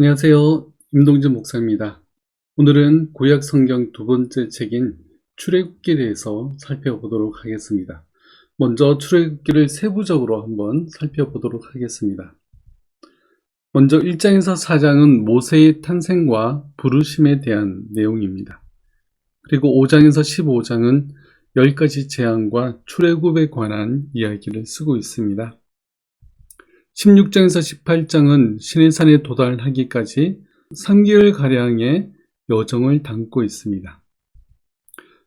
안녕하세요. 임동진 목사입니다. 오늘은 구약 성경 두 번째 책인 출애굽기에 대해서 살펴보도록 하겠습니다. 먼저 출애굽기를 세부적으로 한번 살펴보도록 하겠습니다. 먼저 1장에서 4장은 모세의 탄생과 부르심에 대한 내용입니다. 그리고 5장에서 15장은 10가지 재앙과 출애굽에 관한 이야기를 쓰고 있습니다. 16장에서 18장은 시내산에 도달하기까지 3개월가량의 여정을 담고 있습니다.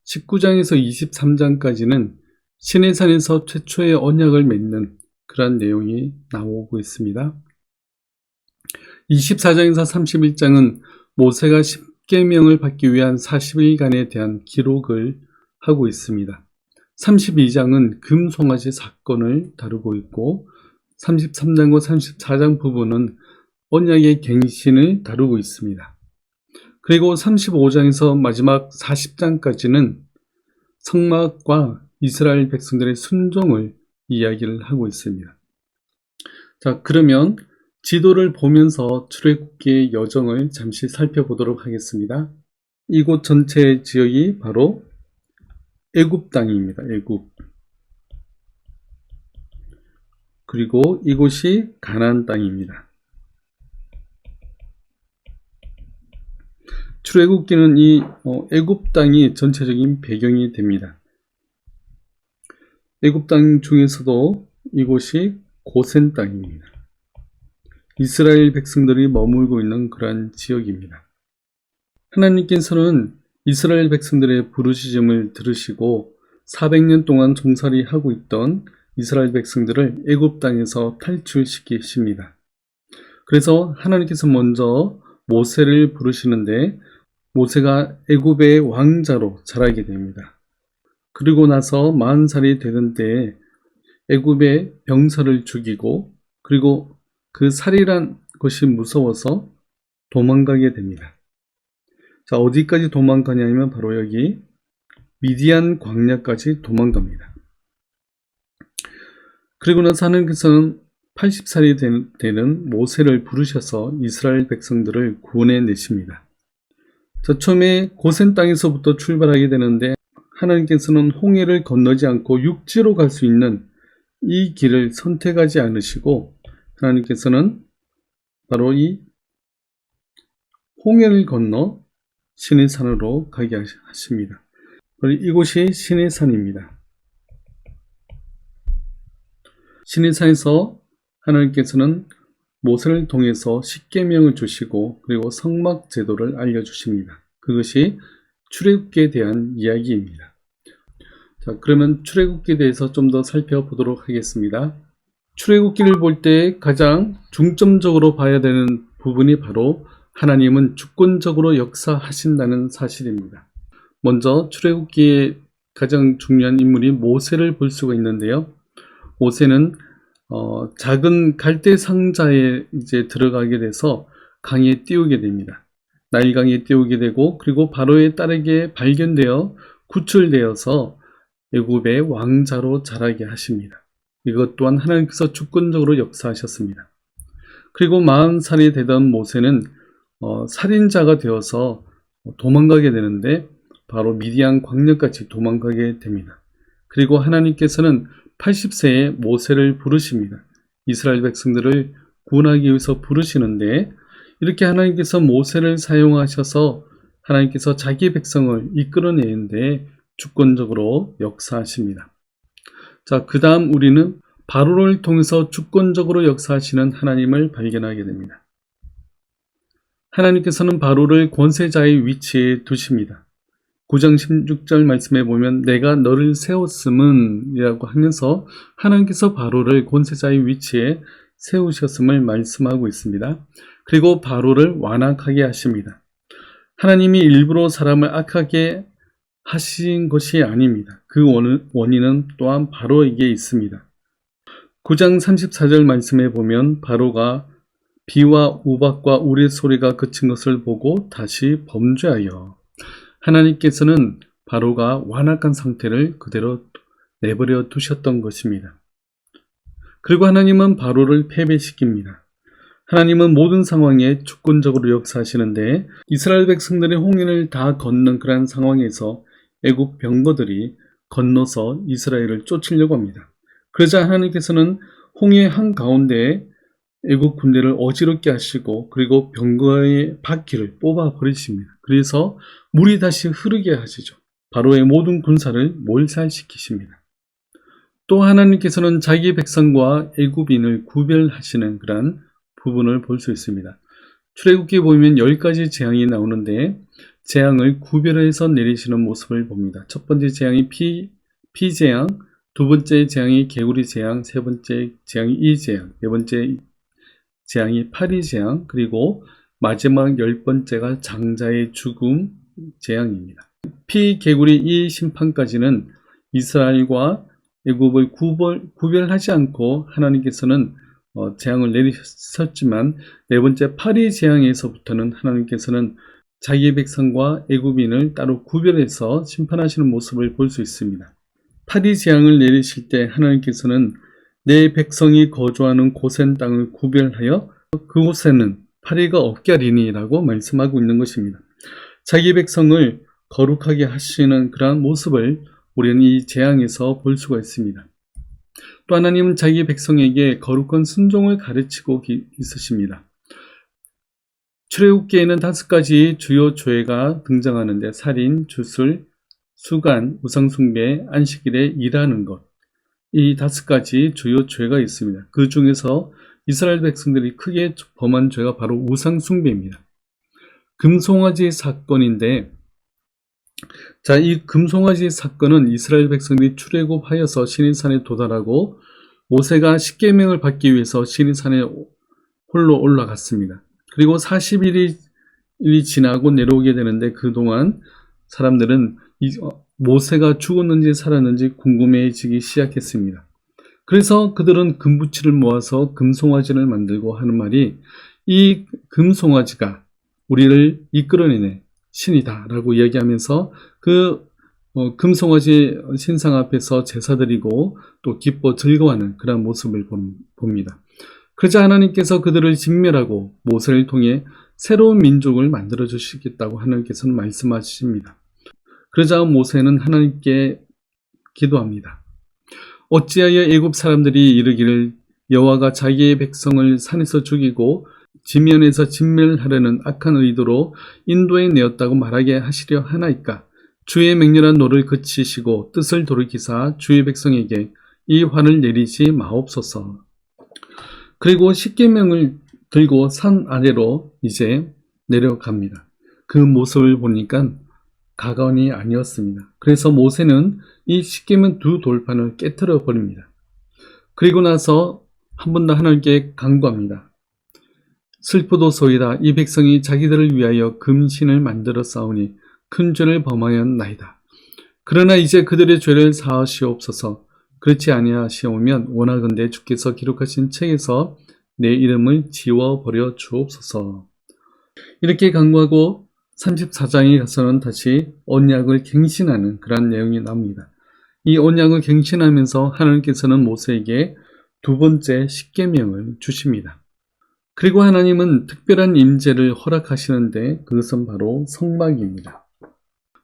19장에서 23장까지는 시내산에서 최초의 언약을 맺는 그런 내용이 나오고 있습니다. 24장에서 31장은 모세가 십계명을 받기 위한 40일간에 대한 기록을 하고 있습니다. 32장은 금송아지 사건을 다루고 있고 33장과 34장 부분은 언약의 갱신을 다루고 있습니다. 그리고 35장에서 마지막 40장까지는 성막과 이스라엘 백성들의 순종을 이야기를 하고 있습니다. 자, 그러면 지도를 보면서 출애굽기의 여정을 잠시 살펴보도록 하겠습니다. 이곳 전체 지역이 바로 애굽 땅입니다. 애굽. 그리고 이곳이 가나안 땅입니다. 출애굽기는 이 애굽 땅이 전체적인 배경이 됩니다. 애굽 땅 중에서도 이곳이 고센 땅입니다. 이스라엘 백성들이 머물고 있는 그러한 지역입니다. 하나님께서는 이스라엘 백성들의 부르짖음을 들으시고 400년 동안 종살이하고 있던 이스라엘 백성들을 애굽 땅에서 탈출시키십니다. 그래서 하나님께서 먼저 모세를 부르시는데 모세가 애굽의 왕자로 자라게 됩니다. 그리고 나서 40살이 되던 때에 애굽의 병사를 죽이고 그리고 그 살이란 것이 무서워서 도망가게 됩니다. 자, 어디까지 도망가냐면 바로 여기 미디안 광야까지 도망갑니다. 그리고 나서 하나님께서는 80살이 되는 모세를 부르셔서 이스라엘 백성들을 구원해내십니다. 자, 처음에 고센 땅에서부터 출발하게 되는데 하나님께서는 홍해를 건너지 않고 육지로 갈 수 있는 이 길을 선택하지 않으시고 하나님께서는 바로 이 홍해를 건너 시내산으로 가게 하십니다. 이곳이 시내산입니다. 시내산에서 하나님께서는 모세를 통해서 십계명을 주시고 그리고 성막 제도를 알려주십니다. 그것이 출애굽기에 대한 이야기입니다. 자, 그러면 출애굽기에 대해서 좀 더 살펴보도록 하겠습니다. 출애굽기를 볼 때 가장 중점적으로 봐야 되는 부분이 바로 하나님은 주권적으로 역사하신다는 사실입니다. 먼저 출애굽기의 가장 중요한 인물이 모세를 볼 수가 있는데요. 모세는 작은 갈대 상자에 이제 들어가게 돼서 강에 띄우게 됩니다. 나일강에 띄우게 되고 그리고 바로에 따르게 발견되어 구출되어서 애굽의 왕자로 자라게 하십니다. 이것 또한 하나님께서 주권적으로 역사하셨습니다. 그리고 40살이 되던 모세는 살인자가 되어서 도망가게 되는데 바로 미디안 광야까지 도망가게 됩니다. 그리고 하나님께서는 80세에 모세를 부르십니다. 이스라엘 백성들을 구원하기 위해서 부르시는데 이렇게 하나님께서 모세를 사용하셔서 하나님께서 자기 백성을 이끌어내는데 주권적으로 역사하십니다. 자, 그 다음 우리는 바로를 통해서 주권적으로 역사하시는 하나님을 발견하게 됩니다. 하나님께서는 바로를 권세자의 위치에 두십니다. 9장 16절 말씀에 보면 내가 너를 세웠음은 이라고 하면서 하나님께서 바로를 권세자의 위치에 세우셨음을 말씀하고 있습니다. 그리고 바로를 완악하게 하십니다. 하나님이 일부러 사람을 악하게 하신 것이 아닙니다. 그 원인은 또한 바로에게 있습니다. 9장 34절 말씀에 보면 바로가 비와 우박과 우레소리가 그친 것을 보고 다시 범죄하여 하나님께서는 바로가 완악한 상태를 그대로 내버려 두셨던 것입니다. 그리고 하나님은 바로를 패배시킵니다. 하나님은 모든 상황에 주권적으로 역사하시는데 이스라엘 백성들이 홍해를 다 건넌 그러한 상황에서 애국 병거들이 건너서 이스라엘을 쫓으려고 합니다. 그러자 하나님께서는 홍해 한가운데에 애국 군대를 어지럽게 하시고 그리고 병거의 바퀴를 뽑아 버리십니다. 그래서 물이 다시 흐르게 하시죠. 바로의 모든 군사를 몰살시키십니다. 또 하나님께서는 자기 백성과 애굽인을 구별하시는 그러한 부분을 볼 수 있습니다. 출애굽기에 보면 10가지 재앙이 나오는데 재앙을 구별해서 내리시는 모습을 봅니다. 첫 번째 재앙이 피재앙, 두 번째 재앙이 개구리 재앙, 세 번째 재앙이 이재앙, 네 번째 재앙이 파리재앙, 그리고 마지막 10번째가 장자의 죽음 재앙입니다. 피개구리 이 심판까지는 이스라엘과 애굽을 구별하지 않고 하나님께서는 재앙을 내리셨지만 네 번째 파리 재앙에서부터는 하나님께서는 자기 백성과 애굽인을 따로 구별해서 심판하시는 모습을 볼 수 있습니다. 파리 재앙을 내리실 때 하나님께서는 내 백성이 거주하는 고센 땅을 구별하여 그곳에는 파리가 없게 하리니라고 말씀하고 있는 것입니다. 자기 백성을 거룩하게 하시는 그러한 모습을 우리는 이 재앙에서 볼 수가 있습니다. 또 하나님은 자기 백성에게 거룩한 순종을 가르치고 있으십니다. 출애굽기에는 5가지 주요 죄가 등장하는데 살인, 주술, 수간, 우상숭배, 안식일에 일하는 것, 이 5가지 주요 죄가 있습니다. 그 중에서 이스라엘 백성들이 크게 범한 죄가 바로 우상숭배입니다. 금송아지 사건인데 자, 이 금송아지 사건은 이스라엘 백성들이 출애굽하여서 시내산에 도달하고 모세가 십계명을 받기 위해서 시내산에 홀로 올라갔습니다. 그리고 40일이 지나고 내려오게 되는데 그동안 사람들은 모세가 죽었는지 살았는지 궁금해지기 시작했습니다. 그래서 그들은 금부치를 모아서 금송아지를 만들고 하는 말이 이 금송아지가 우리를 이끌어내는 신이다 라고 이야기하면서 그 금송아지 신상 앞에서 제사 드리고 또 기뻐 즐거워하는 그런 모습을 봅니다. 그러자 하나님께서 그들을 진멸하고 모세를 통해 새로운 민족을 만들어 주시겠다고 하나님께서는 말씀하십니다. 그러자 모세는 하나님께 기도합니다. 어찌하여 애굽 사람들이 이르기를 여호와가 자기의 백성을 산에서 죽이고 지면에서 진멸하려는 악한 의도로 인도해 내었다고 말하게 하시려 하나이까? 주의 맹렬한 노를 그치시고 뜻을 돌이키사 주의 백성에게 이 화를 내리지 마옵소서. 그리고 십계명을 들고 산 아래로 이제 내려갑니다. 그 모습을 보니까 가관이 아니었습니다. 그래서 모세는 이 십계명 2돌판을 깨트려 버립니다. 그리고 나서 한 번 더 하나님께 간구합니다. 슬프도소이다. 이 백성이 자기들을 위하여 금신을 만들어 싸우니 큰 죄를 범하였나이다. 그러나 이제 그들의 죄를 사하시옵소서. 그렇지 아니하시오면 원하건대 주께서 기록하신 책에서 내 이름을 지워버려 주옵소서. 이렇게 간구하고 34장에 가서는 다시 언약을 갱신하는 그런 내용이 나옵니다. 이 언약을 갱신하면서 하나님께서는 모세에게 2번째 십계명을 주십니다. 그리고 하나님은 특별한 임재를 허락하시는데 그것은 바로 성막입니다.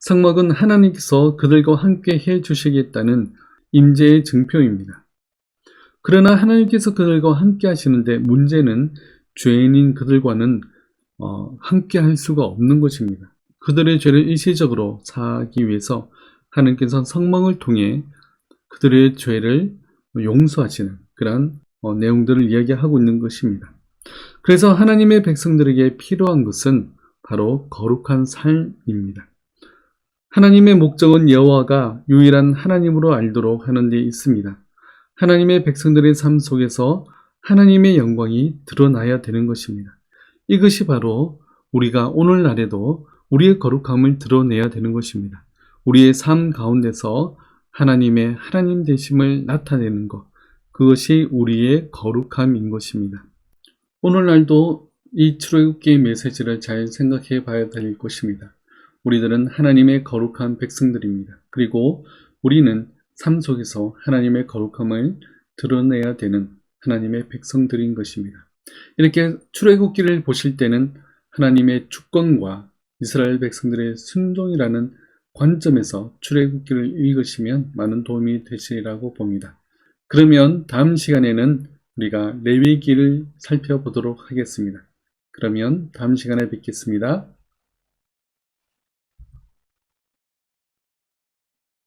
성막은 하나님께서 그들과 함께 해주시겠다는 임재의 증표입니다. 그러나 하나님께서 그들과 함께 하시는데 문제는 죄인인 그들과는 함께 할 수가 없는 것입니다. 그들의 죄를 일시적으로 사하기 위해서 하나님께서 성막을 통해 그들의 죄를 용서하시는 그런 내용들을 이야기하고 있는 것입니다. 그래서 하나님의 백성들에게 필요한 것은 바로 거룩한 삶입니다. 하나님의 목적은 여호와가 유일한 하나님으로 알도록 하는 데 있습니다. 하나님의 백성들의 삶 속에서 하나님의 영광이 드러나야 되는 것입니다. 이것이 바로 우리가 오늘날에도 우리의 거룩함을 드러내야 되는 것입니다. 우리의 삶 가운데서 하나님의 하나님 되심을 나타내는 것, 그것이 우리의 거룩함인 것입니다. 오늘날도 이 출애굽기의 메시지를 잘 생각해 봐야 될 것입니다. 우리들은 하나님의 거룩한 백성들입니다. 그리고 우리는 삶 속에서 하나님의 거룩함을 드러내야 되는 하나님의 백성들인 것입니다. 이렇게 출애굽기를 보실 때는 하나님의 주권과 이스라엘 백성들의 순종이라는 관점에서 출애굽기를 읽으시면 많은 도움이 되시리라고 봅니다. 그러면 다음 시간에는 우리가 레위기를 살펴보도록 하겠습니다. 그러면 다음 시간에 뵙겠습니다.